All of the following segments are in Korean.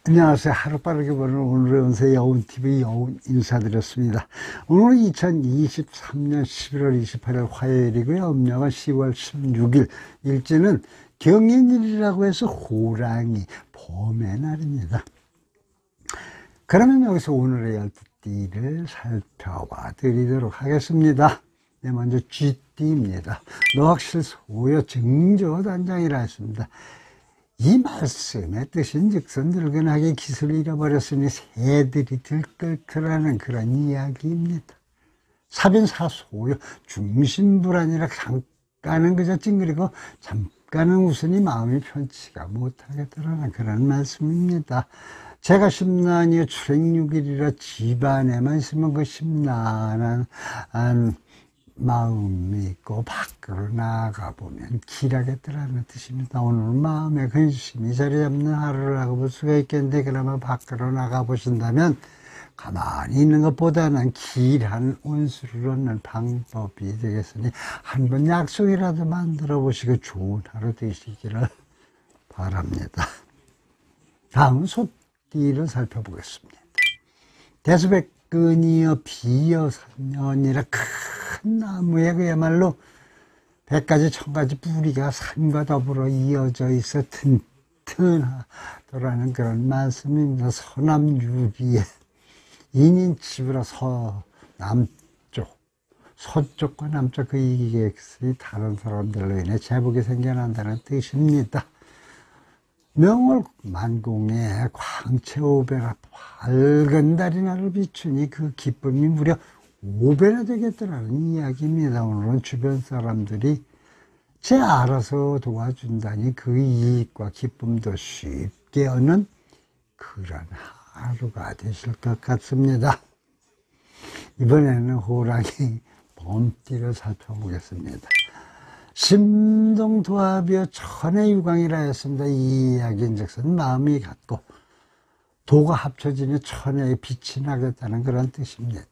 안녕하세요. 하루빠르게 보는 오늘의 운세 여운TV 여운 인사드렸습니다. 오늘은 2023년 11월 28일 화요일이고요. 음력은 10월 16일, 일제는 경인일이라고 해서 호랑이, 봄의 날입니다. 그러면 여기서 오늘의 12띠를 살펴봐 드리도록 하겠습니다. 네, 먼저 쥐띠입니다. 노학실소요 증조단장이라 했습니다. 이 말씀의 뜻은 즉슨 늙은하게 기술을 잃어버렸으니 새들이 들끓더라는 그런 이야기입니다. 사빈사소요 중심불안이라 잠깐은 그저 찡그리고 잠깐은 웃으니 마음이 편치가 못하겠더라는 그런 말씀입니다. 제가 심란이요 출행육일이라 집안에만 있으면 그 심란한 마음이 있고 밖으로 나가보면 길하겠더라는 뜻입니다. 오늘은 마음의 근심이 자리 잡는 하루라고 볼 수가 있겠는데, 그러면 밖으로 나가보신다면 가만히 있는 것보다는 길한 운수를 얻는 방법이 되겠으니 한번 약속이라도 만들어 보시고 좋은 하루 되시기를 바랍니다. 다음은 소띠를 살펴보겠습니다. 대수백근이여 비여선년이라 큰 나무에 그야말로 100가지 1000가지 뿌리가 산과 더불어 이어져 있어 튼튼하더라는 그런 말씀입니다. 서남유리에 인인집이라 남쪽, 서쪽과 남쪽 그 이객이 다른 사람들로 인해 제복이 생겨난다는 뜻입니다. 명월 만공에 광채 5배나 밝은 달이 나를 비추니 그 기쁨이 무려 5배나 되겠더라는 이야기입니다. 오늘은 주변 사람들이 제 알아서 도와준다니 그 이익과 기쁨도 쉽게 얻는 그런 하루가 되실 것 같습니다. 이번에는 호랑이 봄띠를 살펴보겠습니다. 심동도합이여 천혜유광이라 했습니다. 이 이야기인 즉슨 마음이 같고 도가 합쳐지니 천혜의 빛이 나겠다는 그런 뜻입니다.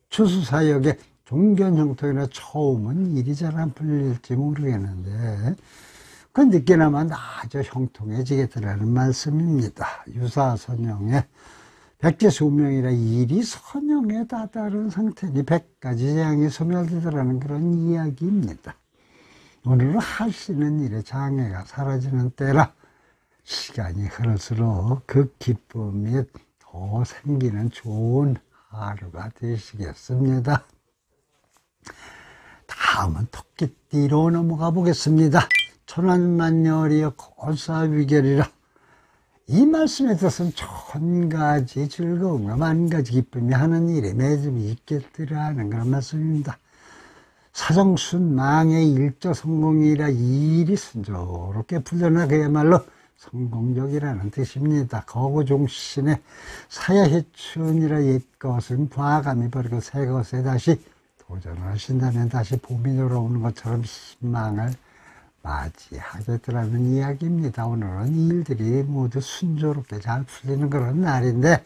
추수사역의 종견형통이나 처음은 일이 잘 안 풀릴지 모르겠는데 그 늦게나마 나아져 형통해지겠다는 말씀입니다. 유사선형의 백제소명이라 일이 선형에 다다른 상태니 100가지 재앙이 소멸되더라는 그런 이야기입니다. 오늘은 하시는 일에 장애가 사라지는 때라 시간이 흐를수록 그 기쁨이 더 생기는 좋은 하루가 되시겠습니다. 다음은 토끼띠로 넘어가 보겠습니다. 천안만열이여 건사위결이라 이 말씀에 뜻은 1000가지 즐거움과 10,000가지 기쁨이 하는 일에 매듭이 있겠더라는 그런 말씀입니다. 사정순망의 일조성공이라 일이 순조롭게 풀려나 그야말로 성공적이라는 뜻입니다. 거구종신의 사야해춘이라 옛것은 과감히 버리고 새것에 다시 도전하신다면 다시 봄이 돌아오는 것처럼 희망을 맞이하겠더라는 이야기입니다. 오늘은 일들이 모두 순조롭게 잘 풀리는 그런 날인데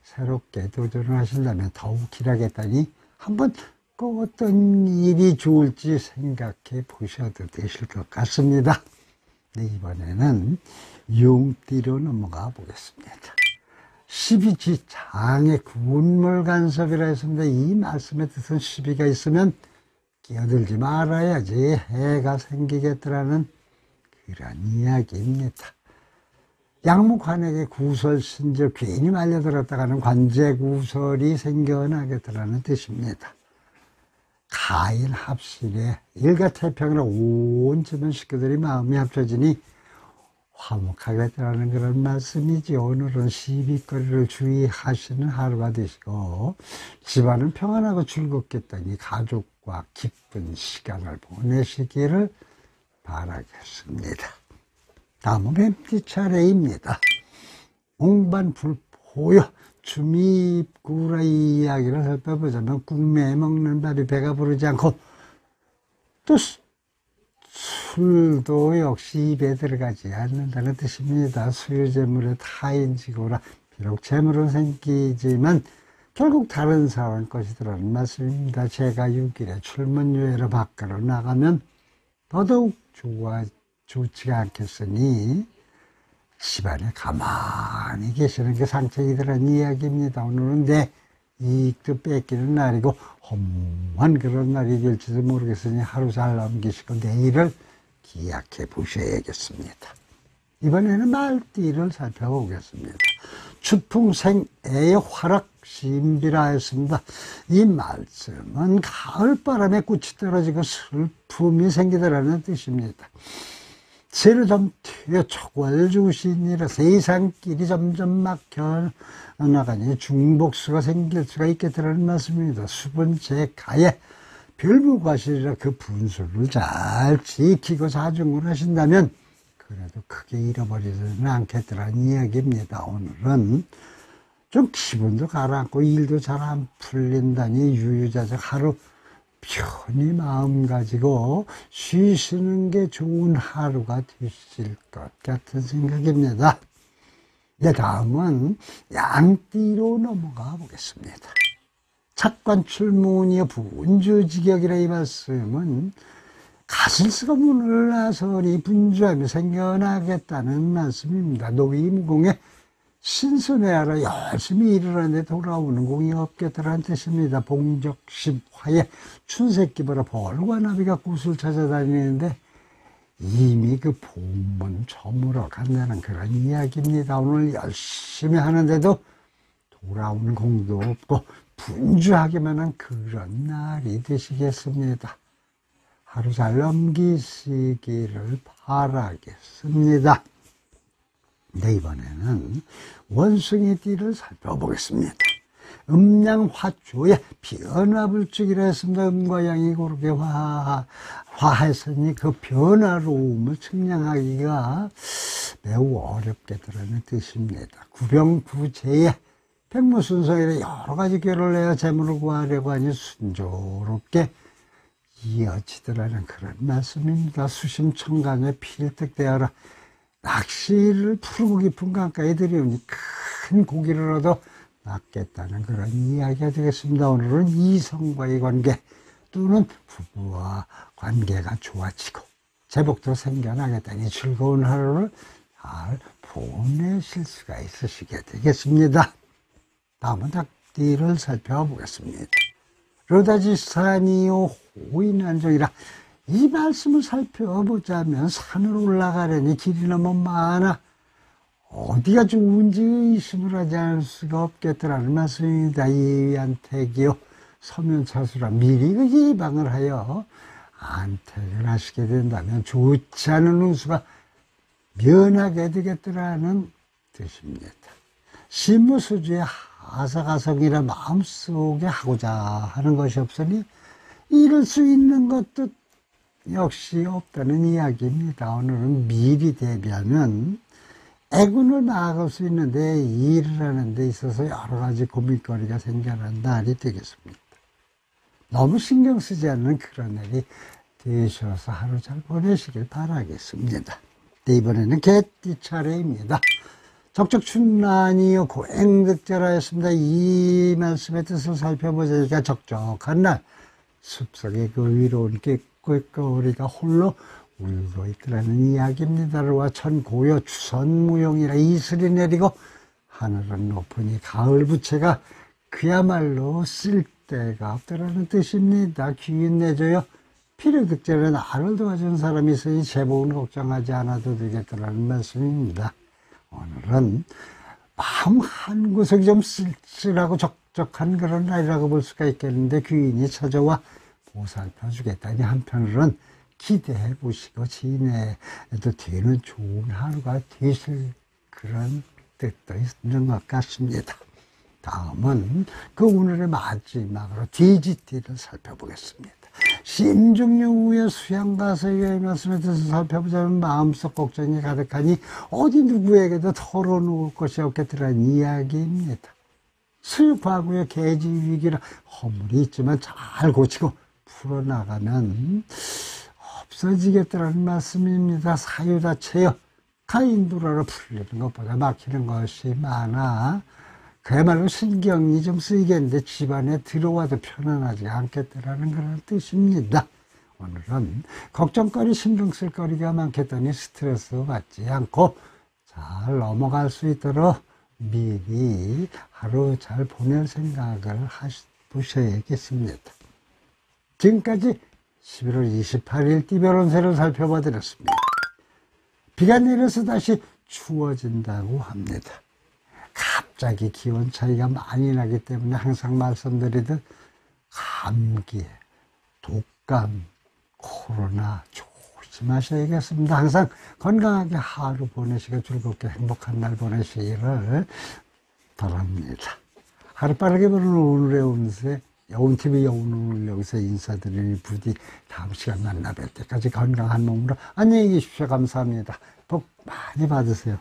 새롭게 도전을 하신다면 더욱 길하겠다니 한번 그 어떤 일이 좋을지 생각해 보셔도 되실 것 같습니다. 네, 이번에는 용띠로 넘어가 보겠습니다. 12지 장의 군물간섭이라 했습니다. 이 말씀의 뜻은 시비가 있으면 끼어들지 말아야지 해가 생기겠더라는 그런 이야기입니다. 양무관에게 구설신절 괜히 말려들었다가는 관제구설이 생겨나겠더라는 뜻입니다. 가인합실에 일가태평이라 온 주변 식구들이 마음이 합쳐지니 화목하겠다는 그런 말씀이지. 오늘은 시비거리를 주의하시는 하루가 되시고 집안은 평안하고 즐겁겠다니 가족과 기쁜 시간을 보내시기를 바라겠습니다. 다음은 뱀띠 차례입니다. 옹반불포요 주미구라 이야기를 살펴보자면 꿈에 먹는 밥이 배가 부르지 않고 또 술도 역시 입에 들어가지 않는다는 뜻입니다. 수유재물의 타인지고라 비록 재물은 생기지만 결국 다른 사람 것이더라는 말씀입니다. 제가 6일에 출문유예로 밖으로 나가면 더더욱 좋지가 않겠으니 집안에 가만히 계시는 게 상책이더란 이야기입니다. 오늘은 내 이익도 뺏기는 날이고 험한 그런 날이 될지도 모르겠으니 하루 잘 넘기시고 내일을 기약해 보셔야겠습니다. 이번에는 말띠를 살펴보겠습니다. 추풍생애의 화락 신비라 했습니다. 이 말씀은 가을바람에 꽃이 떨어지고 슬픔이 생기더라는 뜻입니다. 새를 덤튀어 촉을 주시니라 세상길이 점점 막혀 나가니 중복수가 생길 수가 있겠다는 말씀입니다. 수분제가에 별무과실이라 그 분수를 잘 지키고 자중을 하신다면 그래도 크게 잃어버리지는 않겠더라는 이야기입니다. 오늘은 좀 기분도 가라앉고 일도 잘 안 풀린다니 유유자적 하루 편히 마음 가지고 쉬시는 게 좋은 하루가 되실 것 같은 생각입니다. 네, 다음은 양띠로 넘어가 보겠습니다. 착관출문이여 분주지격이라 이 말씀은 가실수가 문을 나서니 분주함이 생겨나겠다는 말씀입니다. 노이무공에 신선해하라 열심히 일을 하는데 돌아오는 공이 없겠다라는 뜻입니다. 봉적십화에 춘새끼보라 벌과 나비가 꽃을 찾아다니는데 이미 그 봄은 저물어 간다는 그런 이야기입니다. 오늘 열심히 하는데도 돌아오는 공도 없고 분주하기만 한 그런 날이 되시겠습니다. 하루 잘 넘기시기를 바라겠습니다. 네, 이번에는 원숭이띠를 살펴보겠습니다. 음양화조에 변화불축이라 했습니다. 음과 양이 고르게 화했으니 그 변화로움을 측량하기가 매우 어렵겠다는 뜻입니다. 구병구제에 백무순성이라 여러 가지 꾀를 내어 재물을 구하려고 하니 순조롭게 이어지더라는 그런 말씀입니다. 수심청강에 필득되어라. 낚시를 푸르고 깊은 강가에 들여오니 큰 고기를 얻어 낚겠다는 그런 이야기가 되겠습니다. 오늘은 이성과의 관계 또는 부부와 관계가 좋아지고 제복도 생겨나겠다니 즐거운 하루를 잘 보내실 수가 있으시게 되겠습니다. 다음은 닭띠를 살펴보겠습니다. 르다지산이요 호인안정이라 이 말씀을 살펴보자면 산을 올라가려니 길이 너무 많아 어디가 좋은지 의심을 하지 않을 수가 없겠더라는 말씀입니다. 예의안택이요 서면차수라 미리 그 예방을 하여 안택을 하시게 된다면 좋지 않은 운수가 면하게 되겠더라는 뜻입니다. 신무수주의 하사가성이라 마음속에 하고자 하는 것이 없으니 이룰 수 있는 것도 역시 없다는 이야기입니다. 오늘은 미리 대비하면 애군을 막을 수 있는데 일을 하는 데 있어서 여러 가지 고민거리가 생겨난 날이 되겠습니다. 너무 신경 쓰지 않는 그런 날이 되셔서 하루 잘 보내시길 바라겠습니다. 네, 이번에는 개띠 차례입니다. 적적춘난이요 고행득자라 했습니다. 이 말씀의 뜻을 살펴보자니까 적적한 날 숲속에 그 위로운 꾀꼬리가 홀로 울고 있더라는 이야기입니다. 르와 천고요 추선무용이라 이슬이 내리고 하늘은 높으니 가을 부채가 그야말로 쓸 데가 없더라는 뜻입니다. 귀인 내줘요 필요득자는 나를 도와준 사람이 있으니 제복은 걱정하지 않아도 되겠더라는 말씀입니다. 오늘은 마음 한 구석이 좀 쓸쓸하고 적적한 그런 날이라고 볼 수가 있겠는데 귀인이 찾아와 보살펴 주겠다니 한편으로는 기대해 보시고 지내도 되는 좋은 하루가 되실 그런 뜻도 있는 것 같습니다. 다음은 그 오늘의 마지막으로 돼지띠를 살펴보겠습니다. 심중유의 수양가서의 말씀에 대해서 살펴보자면 마음속 걱정이 가득하니 어디 누구에게도 털어놓을 것이 없겠더라는 이야기입니다. 수육과구의 개지 위기라 허물이 있지만 잘 고치고 풀어나가면 없어지겠더라는 말씀입니다. 사유다체여 가인불화로 풀리는 것보다 막히는 것이 많아 그야말로 신경이 좀 쓰이겠는데 집안에 들어와도 편안하지 않겠더라는 그런 뜻입니다. 오늘은 걱정거리 신경 쓸 거리가 많겠더니 스트레스 받지 않고 잘 넘어갈 수 있도록 미리 하루 잘 보낼 생각을 보셔야겠습니다. 지금까지 11월 28일 띠별 운세를 살펴봐 드렸습니다. 비가 내려서 다시 추워진다고 합니다. 갑자기 기온 차이가 많이 나기 때문에 항상 말씀드리듯 감기, 독감, 코로나 조심하셔야겠습니다. 항상 건강하게 하루 보내시고 즐겁게 행복한 날 보내시기를 바랍니다. 하루빠르게 보는 오늘의 운세 여운TV 여운을 여기서 인사드리니 부디 다음 시간 만나 뵐 때까지 건강한 몸으로 안녕히 계십시오. 감사합니다. 복 많이 받으세요.